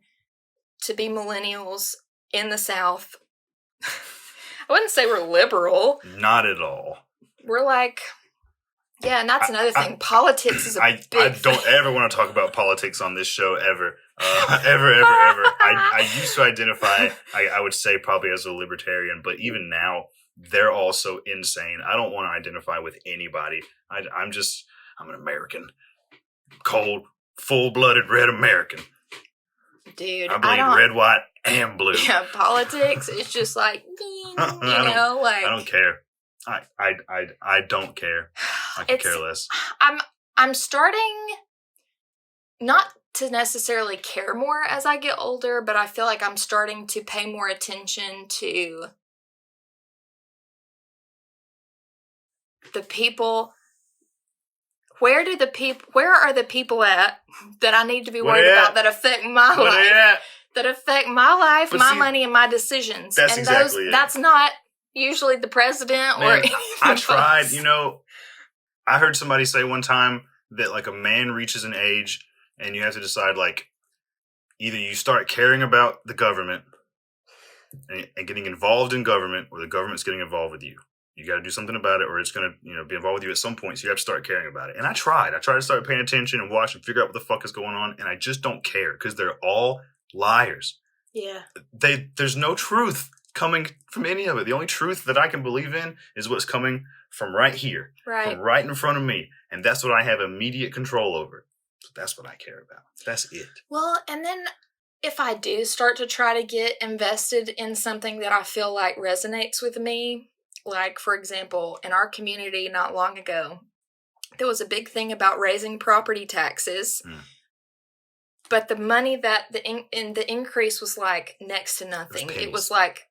to be millennials in the South, I wouldn't say we're liberal. Not at all. We're like, and that's another thing. Politics is a big I don't ever want to talk about politics on this show, ever. Ever. I used to identify, I would say probably as a libertarian, but even now, they're all so insane. I don't want to identify with anybody. I'm an American. Cold, full-blooded red American. Dude, I believe red, white, and blue. Yeah, politics is just like, I don't care. I don't care. I could care less. I'm starting not to necessarily care more as I get older, but I feel like I'm starting to pay more attention to the people. Where are the people at that I need to be worried about that affect my life? That affect my life, my money, and my decisions. That's exactly it. That's not usually the president or anything. I tried, I heard somebody say one time that like a man reaches an age and you have to decide like either you start caring about the government and getting involved in government, or the government's getting involved with you. You got to do something about it, or it's going to, be involved with you at some point. So you have to start caring about it. And I tried to start paying attention and watch and figure out what the fuck is going on. And I just don't care because they're all liars. Yeah. There's no truth coming from any of it. The only truth that I can believe in is what's coming from right here, from right in front of me. And that's what I have immediate control over. So that's what I care about. That's it. Well, and then if I do start to try to get invested in something that I feel like resonates with me, like, for example, in our community not long ago, there was a big thing about raising property taxes. But the money that the increase was like next to nothing. It was like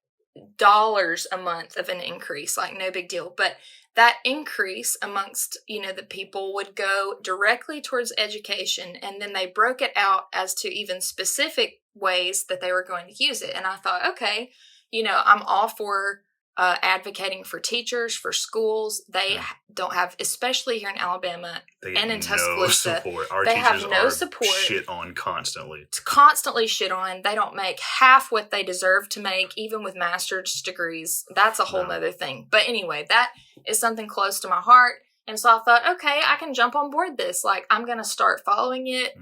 dollars a month of an increase, like no big deal. But that increase amongst, the people would go directly towards education. And then they broke it out as to even specific ways that they were going to use it. And I thought, okay, I'm all for advocating for teachers, for schools. They don't have, especially here in Alabama and in Tuscaloosa, they have no support. Shit on constantly. It's constantly shit on. They don't make half what they deserve to make, even with master's degrees. That's a whole nother thing. But anyway, that is something close to my heart. And so I thought, okay, I can jump on board this. Like, I'm going to start following it.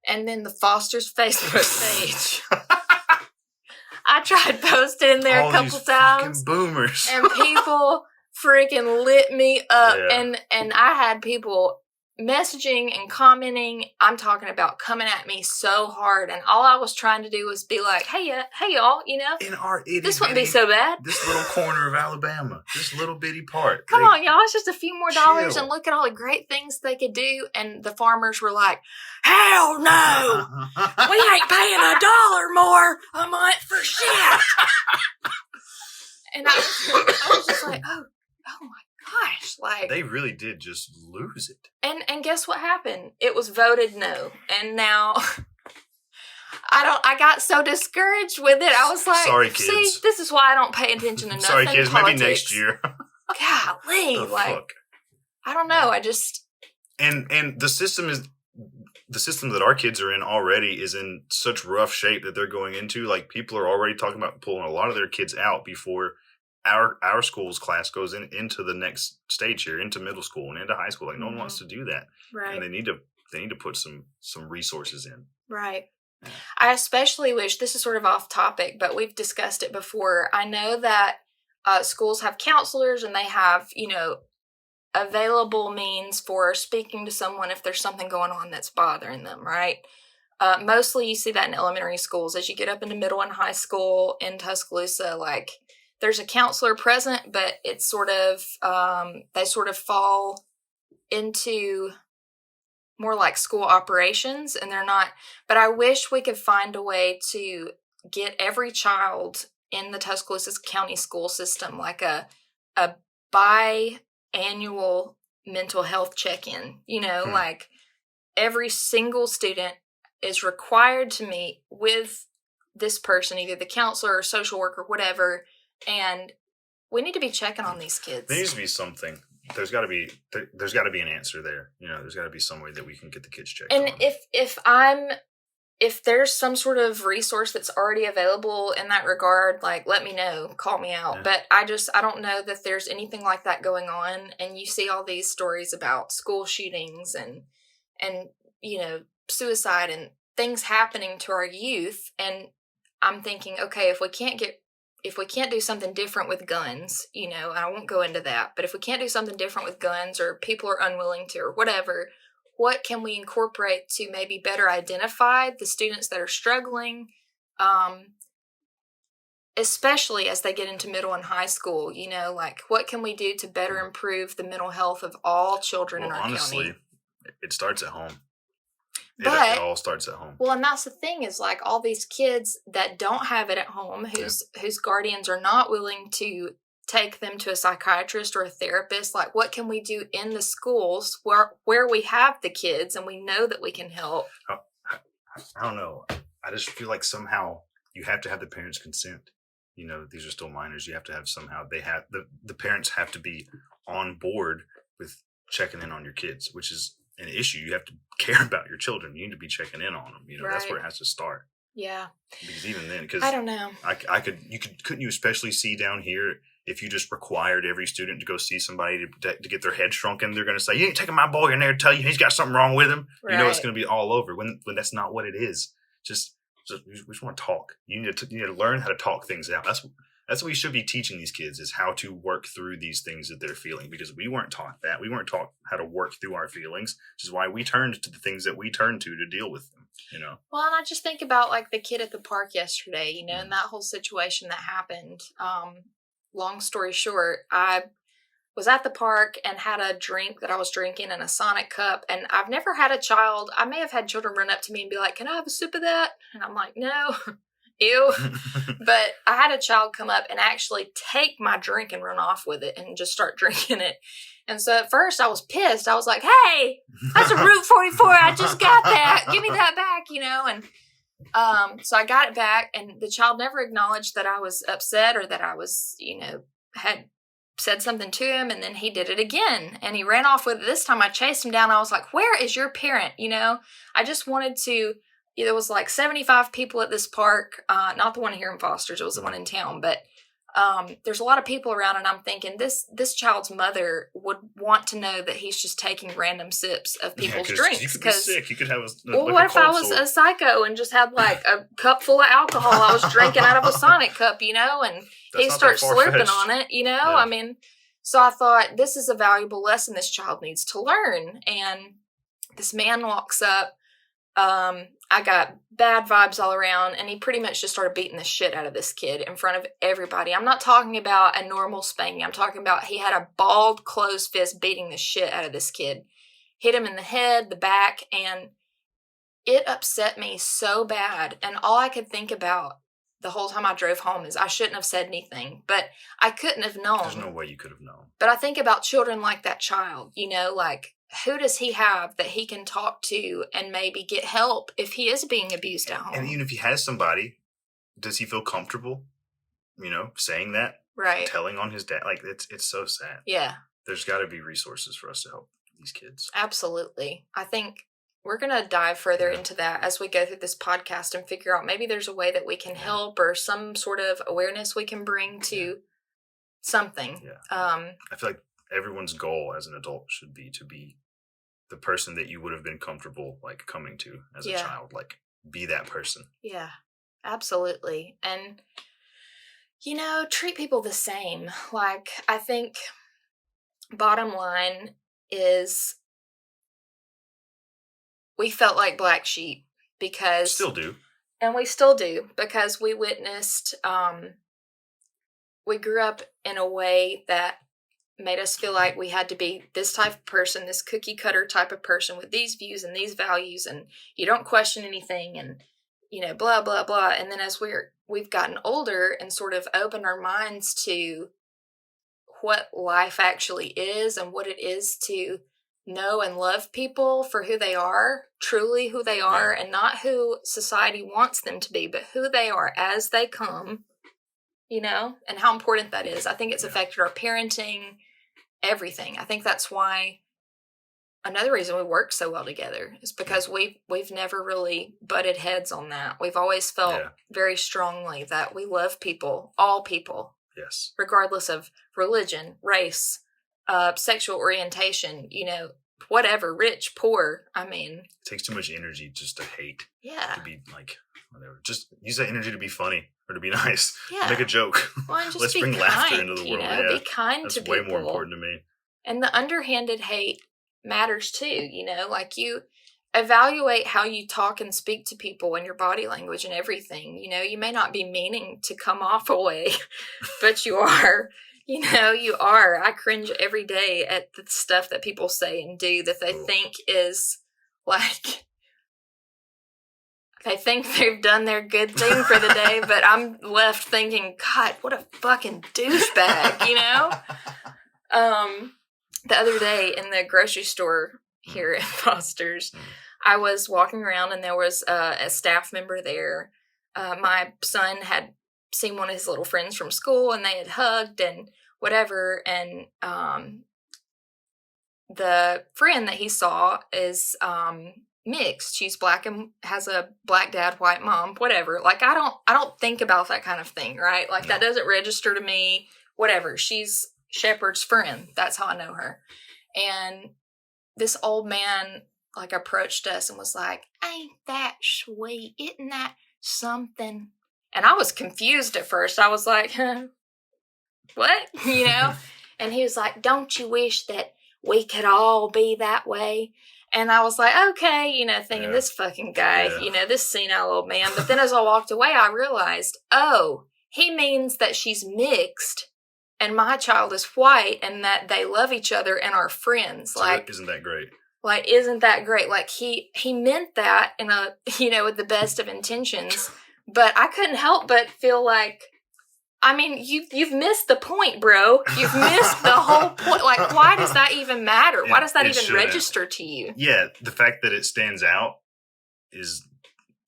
And then the Foster's Facebook page. I tried posting there a couple times. Boomers. And people freaking lit me up. Yeah. And I had people messaging and commenting. I'm talking about coming at me so hard. And all I was trying to do was be like, hey y'all, in our this wouldn't be so bad. This little corner of Alabama, this little bitty part. Come on, y'all. It's just a few more dollars and look at all the great things they could do. And the farmers were like, hell no. We ain't paying $1 more a month for shit. And I was just like, oh my gosh, like they really did just lose it. And guess what happened? It was voted no. And now I got so discouraged with it. I was like, sorry, kids. See, this is why I don't pay attention to nothing. Sorry, kids, politics. Maybe next year. Golly, like I don't know. I just and the system that our kids are in already is in such rough shape that they're going into. Like, people are already talking about pulling a lot of their kids out before our school's class goes into the next stage here, into middle school and into high school. Like, no one wants to do that. Right. And they need to put some resources in. Right. Yeah. I especially wish, this is sort of off topic, but we've discussed it before. I know that schools have counselors and they have, available means for speaking to someone if there's something going on that's bothering them, right? Mostly you see that in elementary schools. As you get up into middle and high school in Tuscaloosa, like, there's a counselor present, but it's sort of, they sort of fall into more like school operations, and they're not, but I wish we could find a way to get every child in the Tuscaloosa County school system, like a biannual mental health check-in, like every single student is required to meet with this person, either the counselor or social worker, whatever, and we need to be checking on these kids. There needs to be something. There's got to be an answer there. There's got to be some way that we can get the kids checked and on. if there's some sort of resource that's already available in that regard, like, let me know, call me out. Yeah. But I don't know that there's anything like that going on. And you see all these stories about school shootings and suicide and things happening to our youth. And I'm thinking, okay, if we can't do something different with guns, and I won't go into that, but if we can't do something different with guns, or people are unwilling to, or whatever, what can we incorporate to maybe better identify the students that are struggling, especially as they get into middle and high school? Like, what can we do to better improve the mental health of all children in our honestly, county? It starts at home. It all starts at home. Well, and that's the thing, is like all these kids that don't have it at home, whose guardians are not willing to take them to a psychiatrist or a therapist. Like, what can we do in the schools where we have the kids and we know that we can help? I don't know. I just feel like somehow you have to have the parents' consent. These are still minors. You have to have somehow, the parents have to be on board with checking in on your kids, which is an issue. You have to care about your children. You need to be checking in on them. Right. That's where it has to start. Yeah. Because even then, I don't know. Couldn't you especially see down here, if you just required every student to go see somebody to get their head shrunken, they're going to say, you ain't taking my boy in there to tell you he's got something wrong with him. Right. It's going to be all over when that's not what it is. We just want to talk. You need to learn how to talk things out. That's what we should be teaching these kids, is how to work through these things that they're feeling, because we weren't taught that. We weren't taught how to work through our feelings, which is why we turned to the things that we turned to deal with them, Well, and I just think about like the kid at the park yesterday, and that whole situation that happened. Long story short, I was at the park and had a drink that I was drinking in a Sonic cup, and I've never had a child. I may have had children run up to me and be like, "Can I have a sip of that?" And I'm like, "No." Ew. But I had a child come up and actually take my drink and run off with it and just start drinking it. And so at first I was pissed. I was like, hey, that's a Route 44. I just got that. Give me that back, And so I got it back, and the child never acknowledged that I was upset or that I was, had said something to him. And then he did it again and he ran off with it. This time I chased him down. I was like, where is your parent? I just wanted to. There was like 75 people at this park, not the one here in Foster's, it was the one in town, but there's a lot of people around, and I'm thinking this child's mother would want to know that he's just taking random sips of people's drinks. You could be sick. You could have what if I was a psycho and just had like a cup full of alcohol I was drinking out of a Sonic cup, and he starts slurping on it, Yeah. I mean, so I thought, this is a valuable lesson this child needs to learn. And this man walks up. I got bad vibes all around, and he pretty much just started beating the shit out of this kid in front of everybody. I'm not talking about a normal spanking. I'm talking about he had a balled, closed fist beating the shit out of this kid. Hit him in the head, the back, and it upset me so bad. And all I could think about the whole time I drove home is I shouldn't have said anything, but I couldn't have known. There's no way you could have known. But I think about children like that child, like, who does he have that he can talk to and maybe get help if he is being abused at home? And even if he has somebody, does he feel comfortable, saying that? Right. Telling on his dad? Like, it's so sad. Yeah. There's got to be resources for us to help these kids. Absolutely. I think we're going to dive further into that as we go through this podcast and figure out maybe there's a way that we can help, or some sort of awareness we can bring to something. Yeah. I feel like everyone's goal as an adult should be to be the person that you would have been comfortable like coming to as a child. Like, be that person. Yeah, absolutely. And treat people the same. Like, I think bottom line is we felt like black sheep because still do. And we still do, because we witnessed we grew up in a way that made us feel like we had to be this type of person, this cookie cutter type of person with these views and these values, and you don't question anything, and blah blah blah. And then as we've gotten older and sort of opened our minds to what life actually is and what it is to know and love people for who they are, truly who they are, and not who society wants them to be, but who they are as they come, you know, and how important that is. I think it's affected our parenting, everything. I think that's why another reason we work so well together is because we've never really butted heads on that. We've always felt very strongly that we love people, all people. Yes. Regardless of religion, race, sexual orientation, you know, whatever, rich, poor. I mean, it takes too much energy just to hate. Yeah. To be like, whatever. Just use that energy to be funny or to be nice. Yeah. Make a joke. Well, and just Let's bring laughter into the world. You know, be kind to people. That's way more important to me. And the underhanded hate matters too, you know, like you evaluate how you talk and speak to people and your body language and everything. You know, you may not be meaning to come off a way, but you are. You know, you are. I cringe every day at the stuff that people say and do that they think is like, they think they've done their good thing for the day, but I'm left thinking, God, what a fucking douchebag, you know? The other day in the grocery store here at Foster's, I was walking around and there was a staff member there. My son had seen one of his little friends from school and they had hugged and whatever. And the friend that he saw is mixed. She's black and has a black dad, white mom, whatever. Like, I don't think about that kind of thing, right? Like, that doesn't register to me, whatever. She's Shepard's friend. That's how I know her. And this old man, like, approached us and was like, ain't that sweet? Isn't that something? And I was confused at first. I was like, what? You know? And he was like, don't you wish that we could all be that way? And I was like, okay, you know, thinking this fucking guy, you know, this senile old man. But then as I walked away, I realized, oh, he means that she's mixed and my child is white and that they love each other and are friends. So like, isn't that great? Like, isn't that great? Like, he meant that in a, you know, with the best of intentions. But I couldn't help but feel like, I mean, you've missed the point, bro. You've missed the whole point. Like, why does that even matter? Why does that even register to you? Yeah, the fact that it stands out is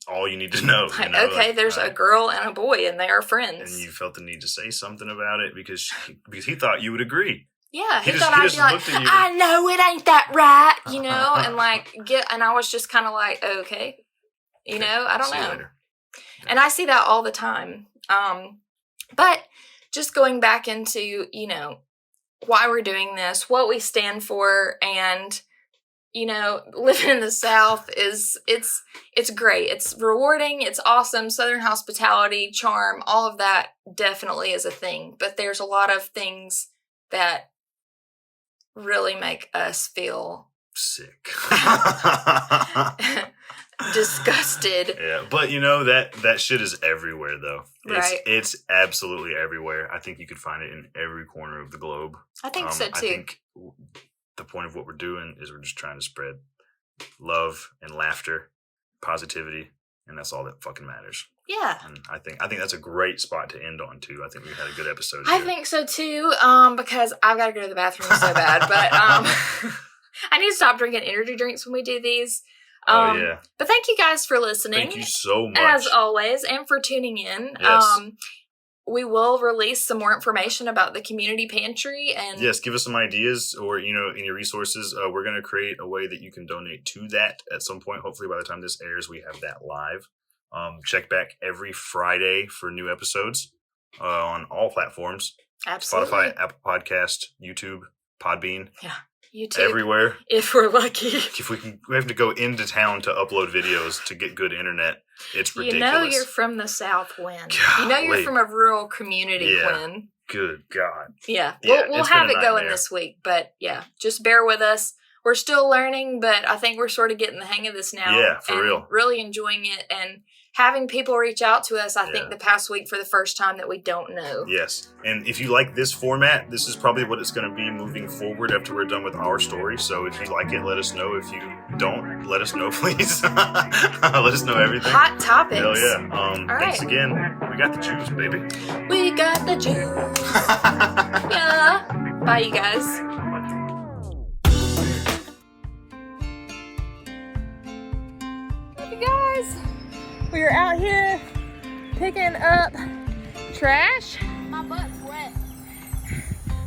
all you need to know. Like, you know? Okay, like, there's a girl and a boy, and they are friends. And you felt the need to say something about it because he thought you would agree. Yeah, he thought I'd be like, I know it ain't that right, you know, and like and I was just kind of like, okay, you know, I don't know. And I see that all the time. But just going back into, you know, why we're doing this, what we stand for, and, you know, living in the South it's great. It's rewarding. It's awesome. Southern hospitality, charm, all of that definitely is a thing. But there's a lot of things that really make us feel sick. Disgusted. Yeah, but you know that shit is everywhere though. Right. It's absolutely everywhere. I think you could find it in every corner of the globe. I think so too. I think the point of what we're doing is we're just trying to spread love and laughter, positivity, and that's all that fucking matters. Yeah. And I think that's a great spot to end on too. I think we had a good episode. I think so too. Because I've got to go to the bathroom so bad, but I need to stop drinking energy drinks when we do these. Yeah. But thank you guys for listening. Thank you so much. As always, and for tuning in. Yes. We will release some more information about the community pantry. And yes, give us some ideas or, you know, any resources. We're going to create a way that you can donate to that at some point. Hopefully by the time this airs, we have that live. Check back every Friday for new episodes on all platforms. Absolutely. Spotify, Apple Podcast, YouTube, Podbean. Yeah. YouTube. Everywhere. If we're lucky. If we have to go into town to upload videos to get good internet. It's ridiculous. You know you're from the South when. You know you're from a rural community when. Good God. Yeah. We'll have it going this week. But yeah, just bear with us. We're still learning, but I think we're sort of getting the hang of this now. Yeah, for real. Really enjoying it and having people reach out to us, I think, the past week for the first time that we don't know. Yes. And if you like this format, this is probably what it's going to be moving forward after we're done with our story. So if you like it, let us know. If you don't, let us know, please. Let us know everything. Hot topics. Hell yeah. Thanks again. We got the juice, baby. We got the juice. Yeah. Bye, you guys. we're out here picking up trash. My butt's wet.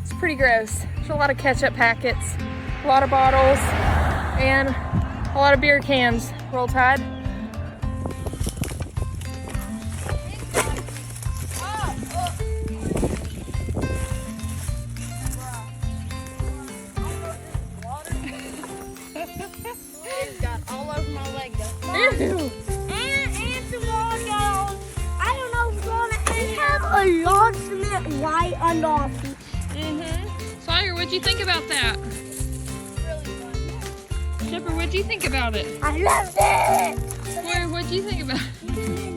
It's pretty gross. There's a lot of ketchup packets, a lot of bottles, and a lot of beer cans. Roll Tide. It's got all over my leg though. Ew. And some more got, I don't know what's on it. It has a lot of cement right under our feet. Sawyer, what'd you think about that? Really fun. Chipper, what'd you think about it? I loved it. Sawyer, what'd you think about it?